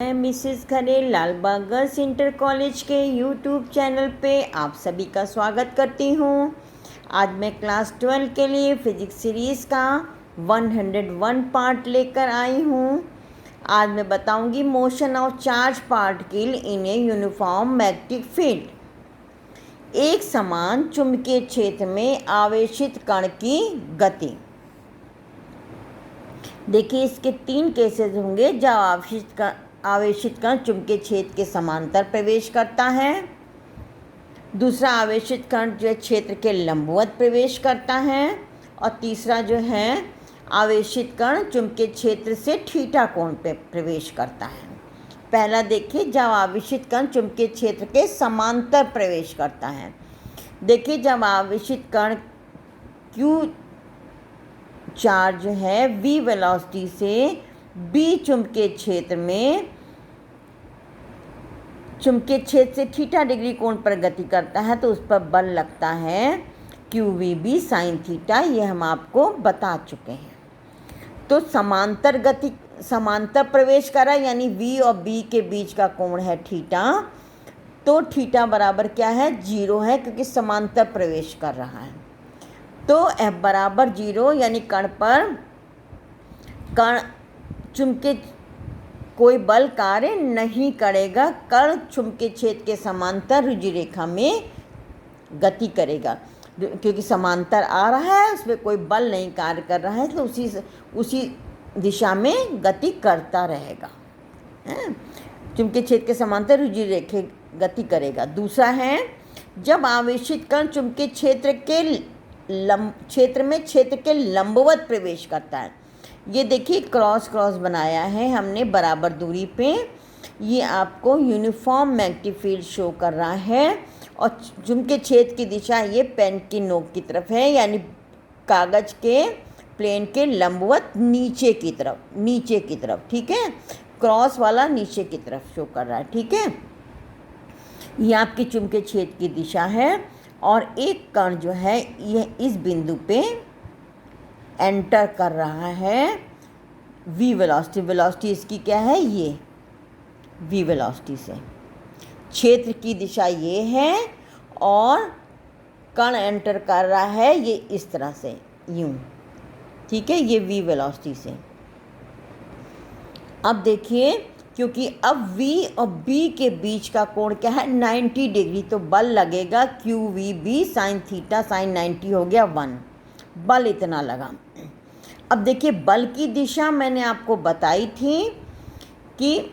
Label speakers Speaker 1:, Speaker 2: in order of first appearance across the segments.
Speaker 1: मैं मिसेस खरे Lalbagh girls inter college के YouTube channel पे आप सभी का स्वागत करती हूँ। आज मैं क्लास 12 के लिए फिजिक्स सीरीज़ का 101 पार्ट लेकर आई हूँ। आज मैं बताऊँगी motion of charge particle in a uniform magnetic field. एक समान चुंबकीय क्षेत्र में आवेशित कण की गति। देखिए, इसके 3 केसेस होंगे जब आवेशित कण चुंबकीय क्षेत्र के समांतर प्रवेश करता है, दूसरा आवेशित कण जो है क्षेत्र के लंबवत प्रवेश करता है, और तीसरा जो है आवेशित कण चुंबकीय क्षेत्र से थीटा कोण पे प्रवेश करता है। पहला देखिए, जब आवेशित कण चुंबकीय क्षेत्र के समांतर प्रवेश करता है। देखिए, जब आवेशित कण क्यू चार्ज है v वेलोसिटी से b चुंबकीय क्षेत्र से थीटा डिग्री कोण पर गति करता है, तो उस पर बल लगता है QVB साइन थीटा। ये हम आपको बता चुके हैं। तो समांतर प्रवेश कर रहा है, यानी v और b के बीच का कोण है थीटा। तो थीटा बराबर क्या है? 0 है, क्योंकि समांतर प्रवेश कर रहा है। तो F बराबर 0, यानी कण चुंबकीय कोई बल कार्य नहीं करेगा। कण चुंबकीय क्षेत्र के समांतर रुझी रेखा में गति करेगा, क्योंकि समांतर आ रहा है, उसमें कोई बल नहीं कार्य कर रहा है, तो उसी दिशा में गति करता रहेगा। चुंबकीय क्षेत्र के समांतर रुझी रेखा गति करेगा। दूसरा है, जब आवेशित कण चुंबकीय क्षेत्र के लंबवत प्रवेश करता है। ये देखिए, क्रॉस बनाया है हमने बराबर दूरी पे। ये आपको यूनिफॉर्म मैग्नेटिक फील्ड शो कर रहा है, और चुंबकीय क्षेत्र की दिशा ये पेन की नोक की तरफ है, यानी कागज के प्लेन के लंबवत नीचे की तरफ। ठीक है, क्रॉस वाला नीचे की तरफ शो कर रहा है। ठीक है, ये आपकी चुंबकीय क्षेत्र की दिशा है, और एक कण जो है ये इस बिंदु पे एंटर कर रहा है v वेलोसिटी इसकी क्या है? ये v वेलोसिटी से। क्षेत्र की दिशा ये है, और कण एंटर कर रहा है ये इस तरह से, यूं। ठीक है, ये v वेलोसिटी से। अब देखिए, क्योंकि अब v और b के बीच का कोण क्या है? 90 डिग्री। तो बल लगेगा QVB साइन थीटा, साइन 90 हो गया 1। बल इतना लगा। अब देखिए, बल की दिशा मैंने आपको बताई थी कि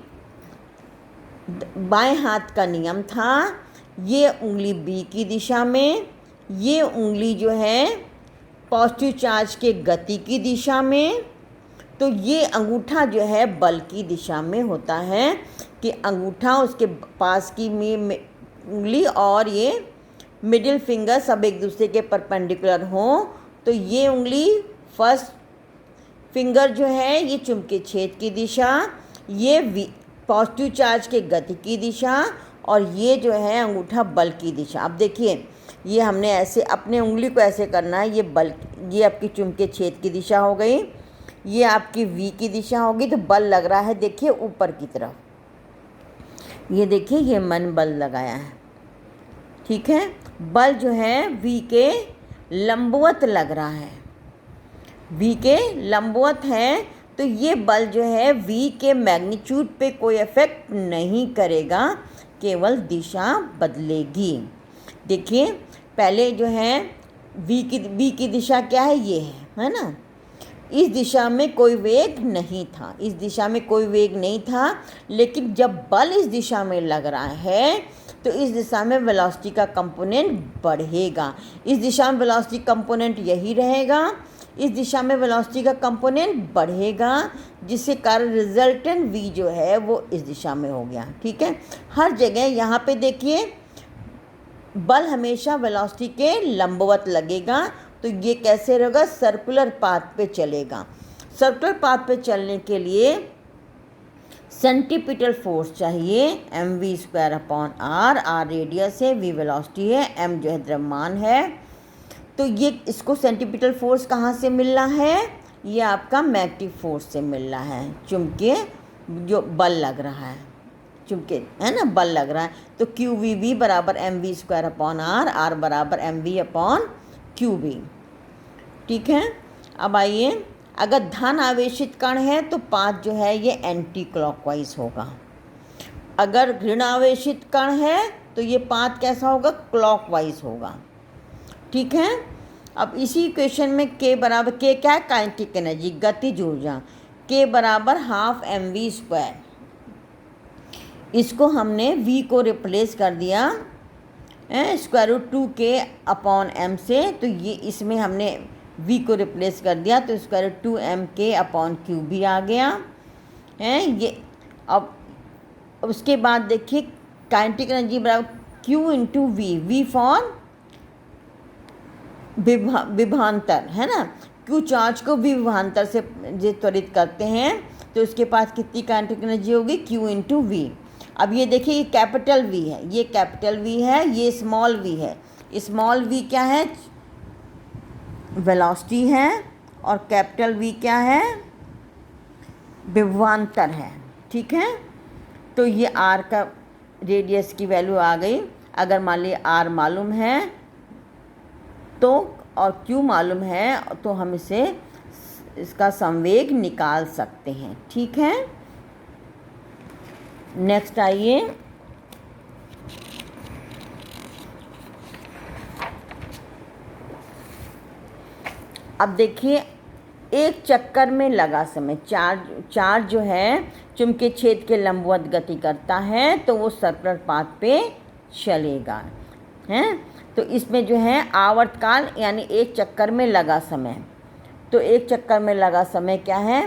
Speaker 1: बाएं हाथ का नियम था, ये उंगली b की दिशा में, ये उंगली जो है पॉजिटिव चार्ज के गति की दिशा में। तो ये अंगूठा जो है बल की दिशा में होता है, कि अंगूठा, उसके पास की उंगली और ये मिडिल फिंगर सब एक दूसरे के परपेंडिकुलर हों। तो ये उंगली फर्स्ट फिंगर जो है ये चुंबकीय क्षेत्र की दिशा, ये पॉजिटिव चार्ज के गति की दिशा, और ये जो है अंगूठा बल की दिशा। अब देखिए, ये हमने ऐसे अपने उंगली को ऐसे करना है, ये आपकी चुंबकीय क्षेत्र की दिशा हो गई, ये आपकी v की दिशा होगी। तो बल लग रहा है, देखिए ऊपर की तरफ। ये देखिए, ये मन बल लगाया है। ठीक है, बल जो है v के लंबवत लग रहा है, v के लंबवत है। तो ये बल जो है v के मैग्नीट्यूड पे कोई इफेक्ट नहीं करेगा, केवल दिशा बदलेगी। देखिए, पहले जो है v की दिशा क्या है? ये है ना। इस दिशा में कोई वेग नहीं था, लेकिन जब बल इस दिशा में लग रहा है, तो इस दिशा में वेलोसिटी का कंपोनेंट बढ़ेगा। इस दिशा में वेलोसिटी कंपोनेंट यही रहेगा, इस दिशा में वेलोसिटी का कंपोनेंट बढ़ेगा, जिसके कारण रिजल्टेंट v जो है वो इस दिशा में हो गया। ठीक है, हर जगह यहाँ पे देखिए, बल हमेशा वेलोसिटी के लंबवत लगेगा। तो ये कैसे रहेगा? सर्कुलर पाथ पे चलेगा। सर्कुलर पाथ पे चलने के लिए सेंटीपिटल फोर्स चाहिए, mv²/r। r रेडियस है, v वेलोसिटी है, m जो है द्रव्यमान है। तो ये इसको सेंटीपिटल फोर्स कहाँ से मिल रहा है? ये आपका मैग्नेटिक फोर्स से मिल रहा है, चुंबकीय जो बल लग रहा है, चूँकि है ना बल लग रहा है, तो क्यू वी बी बराबर M V square upon R, R बराबर M V upon Q B. ठीक है। अब आइए, अगर धन आवेशित कण है तो पाथ जो है ये एंटी क्लॉकवाइज होगा। अगर ऋण आवेशित कण है तो ये पाथ कैसा होगा, क्लॉकवाइज होगा। ठीक है। अब इसी क्वेश्चन में के बराबर, के क्या है, काइनेटिक एनर्जी, गतिज ऊर्जा, के बराबर हाफ एम वी स्क्वायर। इसको हमने v को रिप्लेस कर दिया square root 2k upon m से, तो ये इसमें हमने v को रिप्लेस कर दिया तो square root 2mk upon Q भी आ गया है ये। अब उसके बाद देखिए काइनेटिक एनर्जी बराबर q into V, V for विभवांतर है ना, q चार्ज को v विभवांतर से जो त्वरित करते हैं तो उसके पास कितनी काइनेटिक एनर्जी होगी, q इंटू वी। अब ये देखिए ये कैपिटल V है, ये कैपिटल V है, ये स्मॉल v है। स्मॉल v क्या है, वेलोसिटी है, और कैपिटल V क्या है, विभवांतर है। ठीक है। तो ये r का रेडियस की वैल्यू आ गई। अगर मान लीजिए r मालूम है तो और q मालूम है तो हम इसका संवेग निकाल सकते हैं। ठीक है। नेक्स्ट आइए, अब देखिए एक चक्कर में लगा समय, चार्ज जो है चुंबकीय क्षेत्र के लंबवत गति करता है तो वो सर्कुलर पाथ पे चलेगा हैं। तो इसमें जो है आवर्तकाल यानी एक चक्कर में लगा समय, तो एक चक्कर में लगा समय क्या है,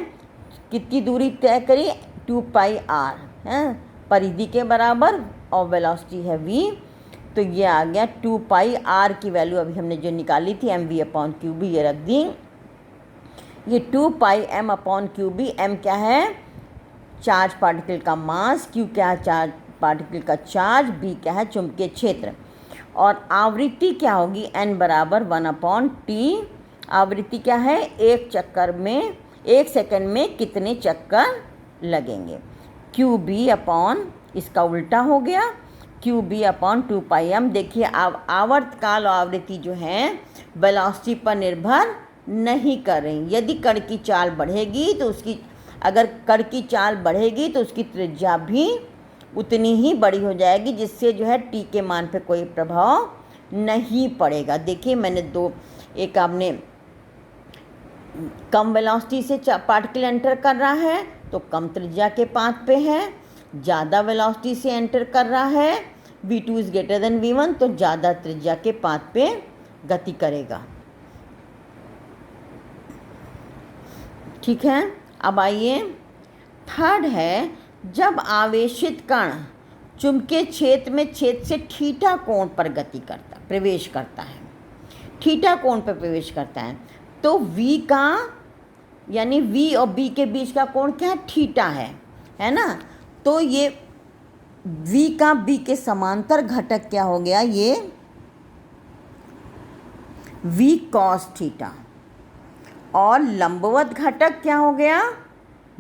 Speaker 1: कितनी दूरी तय करी, 2 पाई आर है, परिधि के बराबर, और वेलोसिटी है v, तो ये आ गया 2 पाई आर की वैल्यू अभी हमने जो निकाली थी M V upon Q B, ये रख दी। ये 2 pi M upon Q B, M क्या है, चार्ज पार्टिकल का मास, क्यू क्या है, चार्ज पार्टिकल का चार्ज, बी क्या है, चुंबकीय क्षेत्र, और आवृत्ति क्या होगी, एन बराबर 1 अपॉन टी। आवृत्ति क्या है, एक चक्कर में, एक सेकंड में कितने चक्कर लगेंगे, क्यू बी अपॉन, इसका उल्टा हो गया, Q B upon 2 pi M. देखिए आवर्तकाल और आवृत्ति जो है वेलोसिटी पर निर्भर नहीं कर रही। यदि कण की चाल बढ़ेगी तो उसकी, अगर कण की चाल बढ़ेगी तो उसकी त्रिज्या भी उतनी ही बड़ी हो जाएगी, जिससे जो है टी के मान पे कोई प्रभाव नहीं पड़ेगा। देखिए मैंने दो, एक आपने कम वेलोसिटी से पार्टिकल एंटर कर रहा है तो कम त्रिज्या के पाथ पे है, ज़्यादा वेलोसिटी से एंटर कर रहा है v2 is greater than v1 तो ज़्यादा त्रिज्या के पाथ पे गति करेगा। ठीक है। अब आइए थर्ड है, जब आवेशित कण चुंबकीय क्षेत्र में छेद से थीटा कोण पर गति करता, प्रवेश करता है, थीटा कोण पर प्रवेश करता है, तो v का यानी v और b के बीच का कोण क्या है, थीटा है ना। तो ये v का b के समांतर घटक क्या हो गया, ये v cos थीटा, और लंबवत घटक क्या हो गया,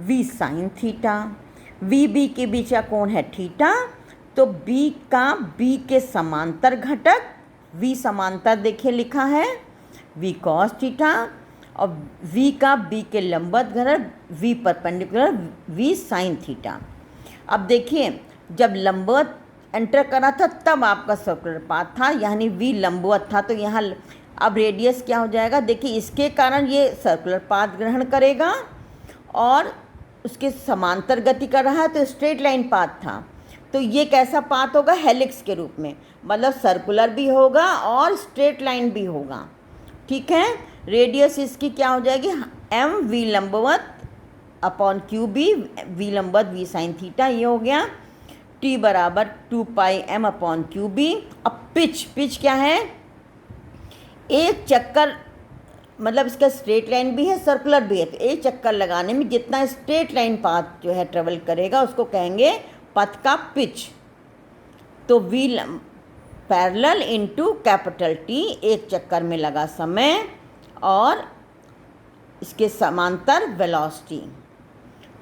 Speaker 1: v sin theta. v b के बीच का कोण है थीटा, तो b का b के समांतर घटक, v समांतर देखिए लिखा है v cos थीटा, और v का b के लंबवत घटक v perpendicular v sin theta. अब देखिए जब लंबवत एंटर करा था तब आपका सर्कुलर पाथ था, यानी v लंबवत था, तो यहाँ अब रेडियस क्या हो जाएगा, देखिए इसके कारण ये सर्कुलर पाथ ग्रहण करेगा और उसके समांतर गति कर रहा है तो स्ट्रेट लाइन पाथ था, तो ये कैसा पाथ होगा, हेलिक्स के रूप में, मतलब सर्कुलर भी होगा और स्ट्रेट लाइन भी होगा। ठीक है। रेडियस इसकी क्या हो जाएगी, एम वी लंबवत अपॉन क्यू बी, वी लंबवत वी साइन थीटा, ये हो गया टी बराबर 2 pi M upon Q B. अब पिच क्या है, एक चक्कर, मतलब इसका स्ट्रेट लाइन भी है सर्कुलर भी है, तो एक चक्कर लगाने में जितना स्ट्रेट लाइन पाथ जो है ट्रेवल करेगा उसको कहेंगे पथ का पिच। तो v parallel into capital T, एक चक्कर में लगा समय और इसके समांतर वेलोसिटी,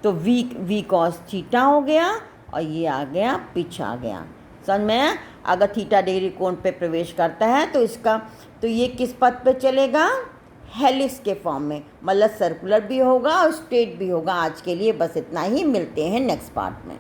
Speaker 2: तो वी कॉस थीटा हो गया और ये आ गया पिच आ गया। समझ में आया? अगर थीटा डिग्री कोण पे प्रवेश करता है तो ये किस पथ पे चलेगा? हेलिक्स के फॉर्म में, मतलब सर्कुलर भी होगा और स्ट्रेट भी होगा। आज के लिए बस इतना ही, मिलते हैं नेक्स्ट पार्ट में।